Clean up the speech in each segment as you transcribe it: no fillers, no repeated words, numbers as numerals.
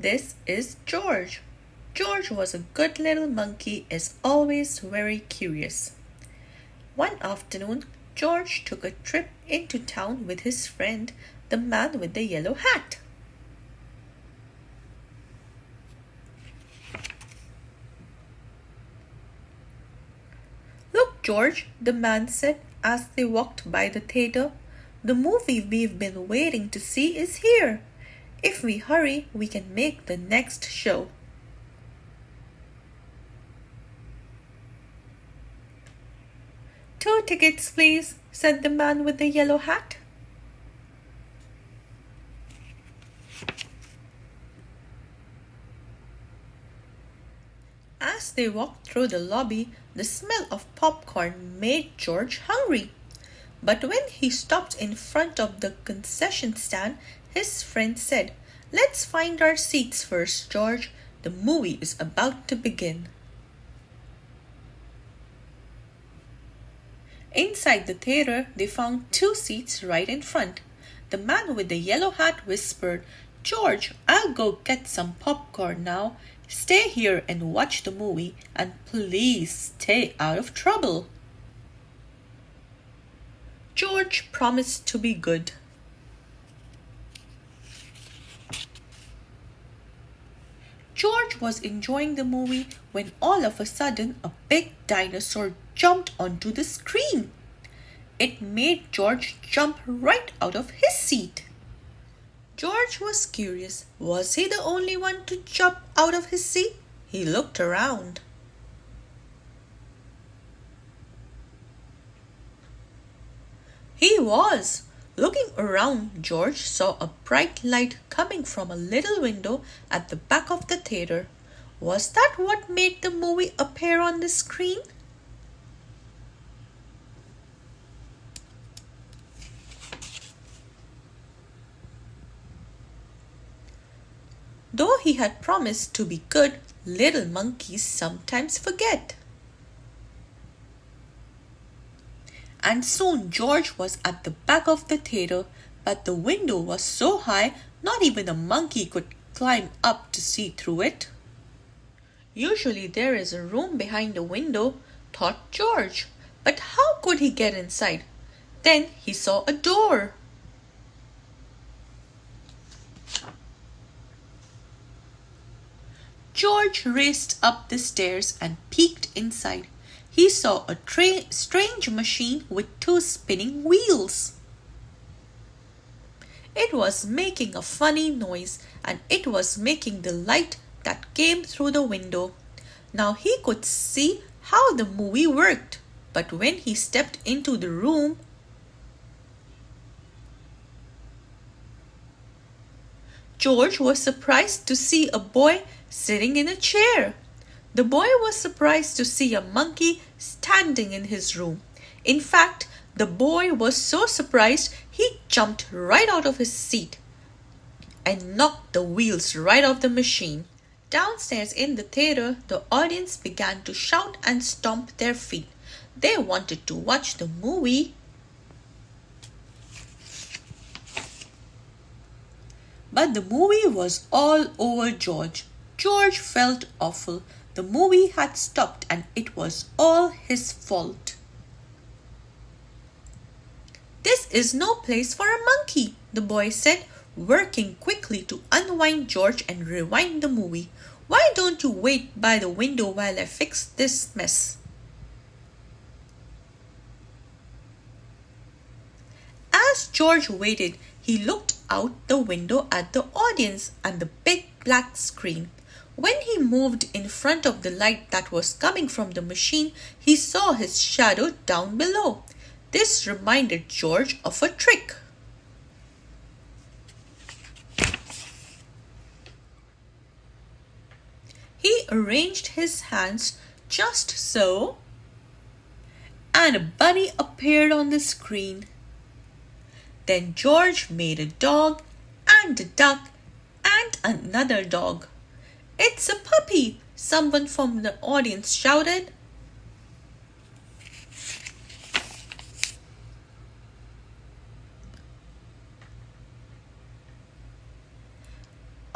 This is George. George was a good little monkey, as always very curious. One afternoon, George took a trip into town with his friend, the man with the yellow hat. "Look, George," the man said as they walked by the theater. "The movie we've been waiting to see is here. If we hurry, we can make the next show." "2 tickets, please," said the man with the yellow hat. As they walked through the lobby, the smell of popcorn made George hungry. But when he stopped in front of the concession stand, his friend said, "Let's find our seats first, George. The movie is about to begin." Inside the theater, they found 2 seats right in front. The man with the yellow hat whispered, "George, I'll go get some popcorn now. Stay here and watch the movie, and please stay out of trouble." George promised to be good. George was enjoying the movie when all of a sudden a big dinosaur jumped onto the screen. It made George jump right out of his seat. George was curious. Was he the only one to jump out of his seat? He looked around. He was. Looking around, George saw a bright light coming from a little window at the back of the theater. Was that what made the movie appear on the screen? Though he had promised to be good, little monkeys sometimes forget. And soon George was at the back of the theater, but the window was so high not even a monkey could climb up to see through it. Usually there is a room behind the window, thought George, but how could he get inside? Then he saw a door. George raced up the stairs and peeked inside. He saw a strange machine with 2 spinning wheels. It was making a funny noise, and it was making the light that came through the window. Now he could see how the movie worked, but when he stepped into the room, George was surprised to see a boy sitting in a chair. The boy was surprised to see a monkey standing in his room. In fact, the boy was so surprised he jumped right out of his seat and knocked the wheels right off the machine. Downstairs in the theater, the audience began to shout and stomp their feet. They wanted to watch the movie. But the movie was all over George. George felt awful. The movie had stopped and it was all his fault. "This is no place for a monkey," the boy said, working quickly to unwind George and rewind the movie. "Why don't you wait by the window while I fix this mess?" As George waited, he looked out the window at the audience and the big black screen. When he moved in front of the light that was coming from the machine, he saw his shadow down below. This reminded George of a trick. He arranged his hands just so, and a bunny appeared on the screen. Then George made a dog and a duck and another dog. "It's a puppy," someone from the audience shouted.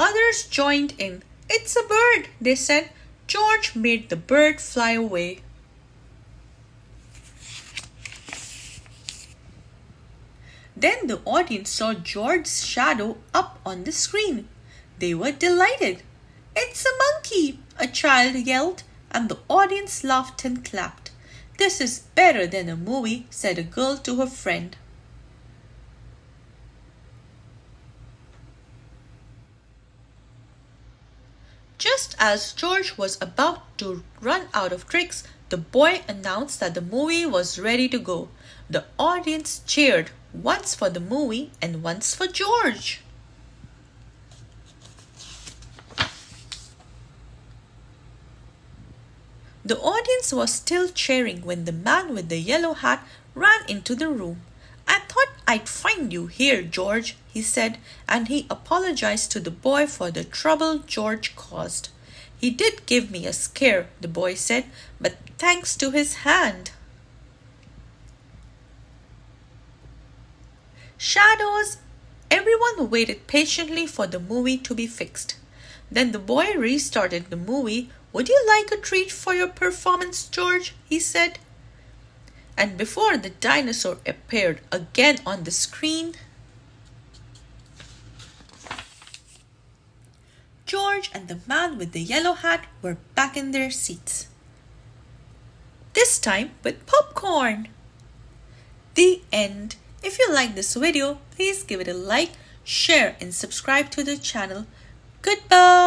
Others Others joined in. "It's a bird," they said. George made the bird fly away. Then the audience saw George's shadow up on the screen. They were delighted. "It's a monkey," a child yelled, and the audience laughed and clapped. "This is better than a movie," said a girl to her friend. Just as George was about to run out of tricks, the boy announced that the movie was ready to go. The audience cheered, once for the movie and once for George. The audience was still cheering when the man with the yellow hat ran into the room. "I thought I'd find you here, George," he said, and he apologized to the boy for the trouble George caused. "He did give me a scare," the boy said, "but thanks to his hand." Shadows. Everyone waited patiently for the movie to be fixed. Then the boy restarted the movie. "Would you like a treat for your performance, George?" he said. And before the dinosaur appeared again on the screen, George and the man with the yellow hat were back in their seats. This time with popcorn. The end. If you like this video, please give it a like, share and subscribe to the channel. Goodbye.